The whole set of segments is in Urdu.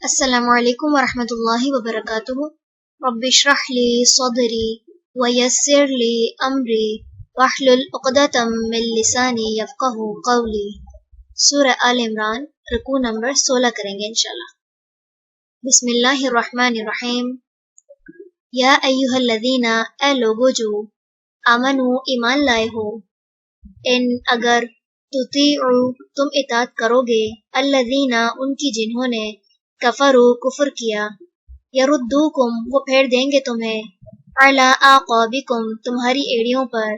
السلام علیکم ورحمۃ اللہ وبرکاتہ۔ رب اشرح لی صدری ویسر لی امری واحلل عقدۃ من لسانی یفقہوا قولی۔ سورہ آل عمران، رکوع نمبر 16 کریں گے انشاءاللہ۔ بسم اللہ الرحمن الرحیم۔ یا ایھا الذین، اے لوگو جو آمنو ایمان لائے ہو، ان اگر تطیعوا تم اطاعت کرو گے، الذین ان کی جنہوں نے کفروا کفر کیا، یردوکم وہ پھیر دیں گے تمہیں، علی اعقابکم تمہاری ایڑیوں پر،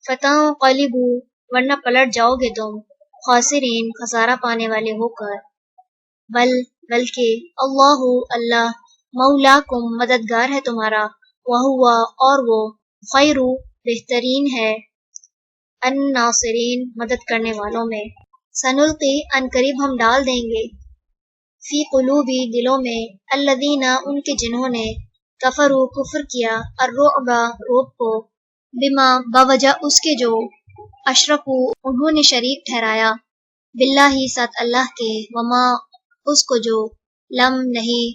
فتنقلبوا ورنہ پلٹ جاؤ گے تم، خاسرین خسارہ پانے والے ہو کر، بلکہ اللہ مولاکم مددگار ہے تمہارا، وہو اور وہ خیر بہترین ہے الناصرین مدد کرنے والوں میں۔ سنلقی ان قریب ہم ڈال دیں گے، فی قلوبی دلوں میں، الذین ان کے جنہوں نے کفروا کفر کیا، الرعب رعب کو، بما بوجہ اس کے جو اشرکوا انہوں نے شریک ٹھہرایا، باللہ ساتھ اللہ کے، وما اس کو جو لم نہیں،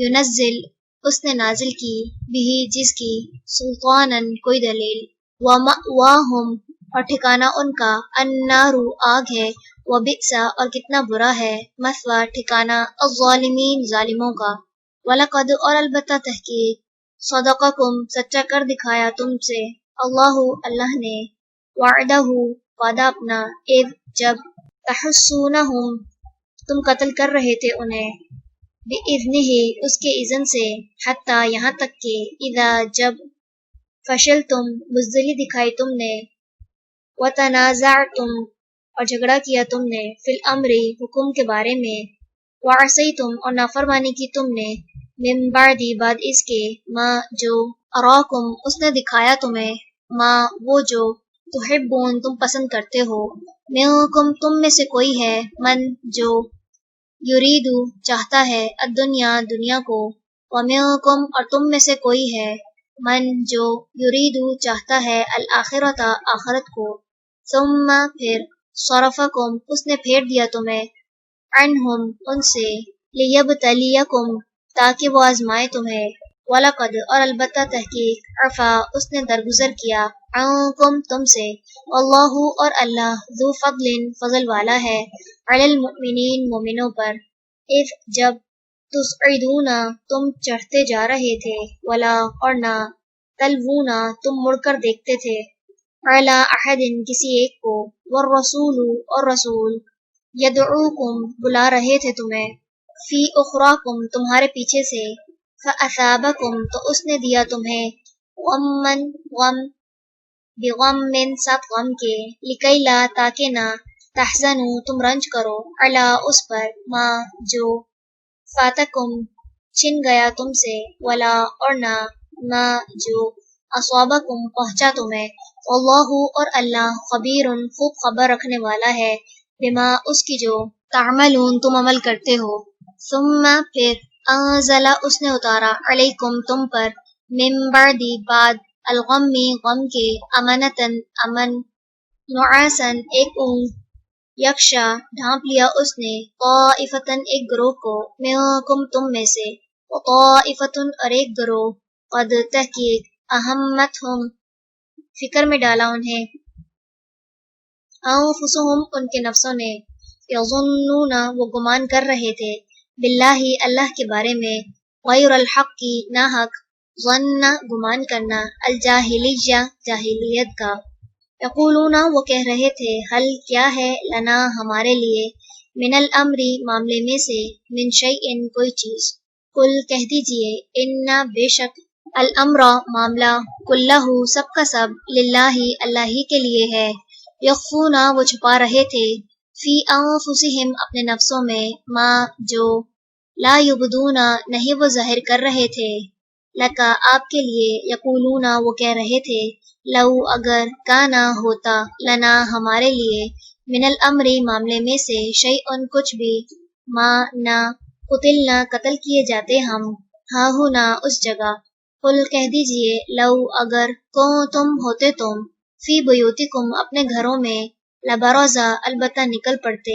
ینزل اس نے نازل کی، بھی جس کی، سلطانن کوئی دلیل، ومأواہم اور ٹھکانہ ان کا، النار آگ ہے، وبئس اور کتنا برا ہے، مثوی ٹھکانہ، الظالمین ظالموں کا، وَلَقَدْ اور البتہ تحقیق، صدقکم سچا کر دکھایا تم سے، اللہ نے، وعدہ وعدہ اپنا، اذ جب، تحسونہم تم قتل کر رہے تھے انہیں، بِإِذْنِهِ اس کے اذن سے، حتی یہاں تک کہ، اذا جب، فشلتم بزدلی دکھائی تم نے، وتنازعتم اور جھگڑا کیا تم نے، فی الامر حکم کے بارے میں، وعصیتم اور نافرمانی کی تم نے، من بعد بعد اس کے، ما جو، اراکم اس نے دکھایا تمہیں، ما وہ جو، تحبون تم پسند کرتے ہو، منکم تم میں سے کوئی ہے، من جو، یریدو چاہتا ہے، الدنیا دنیا کو، ومنکم اور تم میں سے کوئی ہے، من جو، یریدو چاہتا ہے، الآخرۃ آخرت کو، ثم پھر، صرفکم اس نے پھیر دیا تمہیں، عنہم ان سے، لیبتلیکم تاکہ وہ آزمائے تمہیں، وَلَقَدْ اور البتہ تحقیق، عفا اس نے درگزر کیا، عنکم تم سے، اللہ اور اللہ، ذو فضل فضل والا ہے، علی المؤمنین مومنوں پر، اذ جب، تصعدون تم چڑھتے جا رہے تھے، ولا اور نہ، تلوون تم مڑ کر دیکھتے تھے، علی احد کسی ایک کو، والرسول اور رسول، یدعوکم بلا رہے تھے تمہیں، فی اخراکم تمہارے پیچھے سے، فاثابکم تو اس نے دیا تمہیں، غمن غم، بغم ساتھ غم کے، لکی لا تاکہ نہ، تحزنوا تم رنج کرو، علی اس پر، ما جو، فاتکم چھن گیا تم سے، ولا اور نہ، ما جو، اصابکم پہنچا تمہیں، اللہ اور اللہ خبیر خوب خبر رکھنے والا ہے، بما اس کی جو، تعملون تم عمل کرتے ہو، ثم پھر، انزل اس نے اتارا، علیکم تم پر، من بعد بعد، الغم غم کے، امنتن امن، نعاسن ایک اونگ، یکشا ڈھانپ لیا اس نے، طائفتن ایک گروہ کو، منکم تم میں سے، وطائفتن اور ایک گروہ، قد تحقیق، اہمتہم فکر میں ڈالا انہیں، انفسہم ان کے نفسوں نے، یظنون وہ گمان کر رہے تھے، باللہ اللہ کے بارے میں، غیر الحق کی ناحق، ظن گمان کرنا، الجاہلیہ جاہلیت کا، یقولون وہ کہہ رہے تھے، حل کیا ہے، لنا ہمارے لیے، من الامر معاملے میں سے، من شیء کوئی چیز، قل کہہ دیجئے، ان بے شک، الامر معاملہ، کلہ سب کا سب، للہ اللہ ہی کے لیے ہے، یخفون وہ چھپا رہے تھے، فی انفسہم اپنے نفسوں میں، ما جو، لا یبدون نہیں وہ ظاہر کر رہے تھے، لکا آپ کے لیے، یقولون وہ کہہ رہے تھے، لو اگر، کانا ہوتا، لنا ہمارے لیے، من الامر معاملے میں سے، شیء کچھ بھی، ما نہ، قتلنا قتل کیے جاتے ہم، ہاں ہونا اس جگہ، قل کہہ دیجئے، لو اگر، تم ہوتے تم، فی بیوتکم اپنے گھروں میں، لبرز البتہ نکل پڑتے،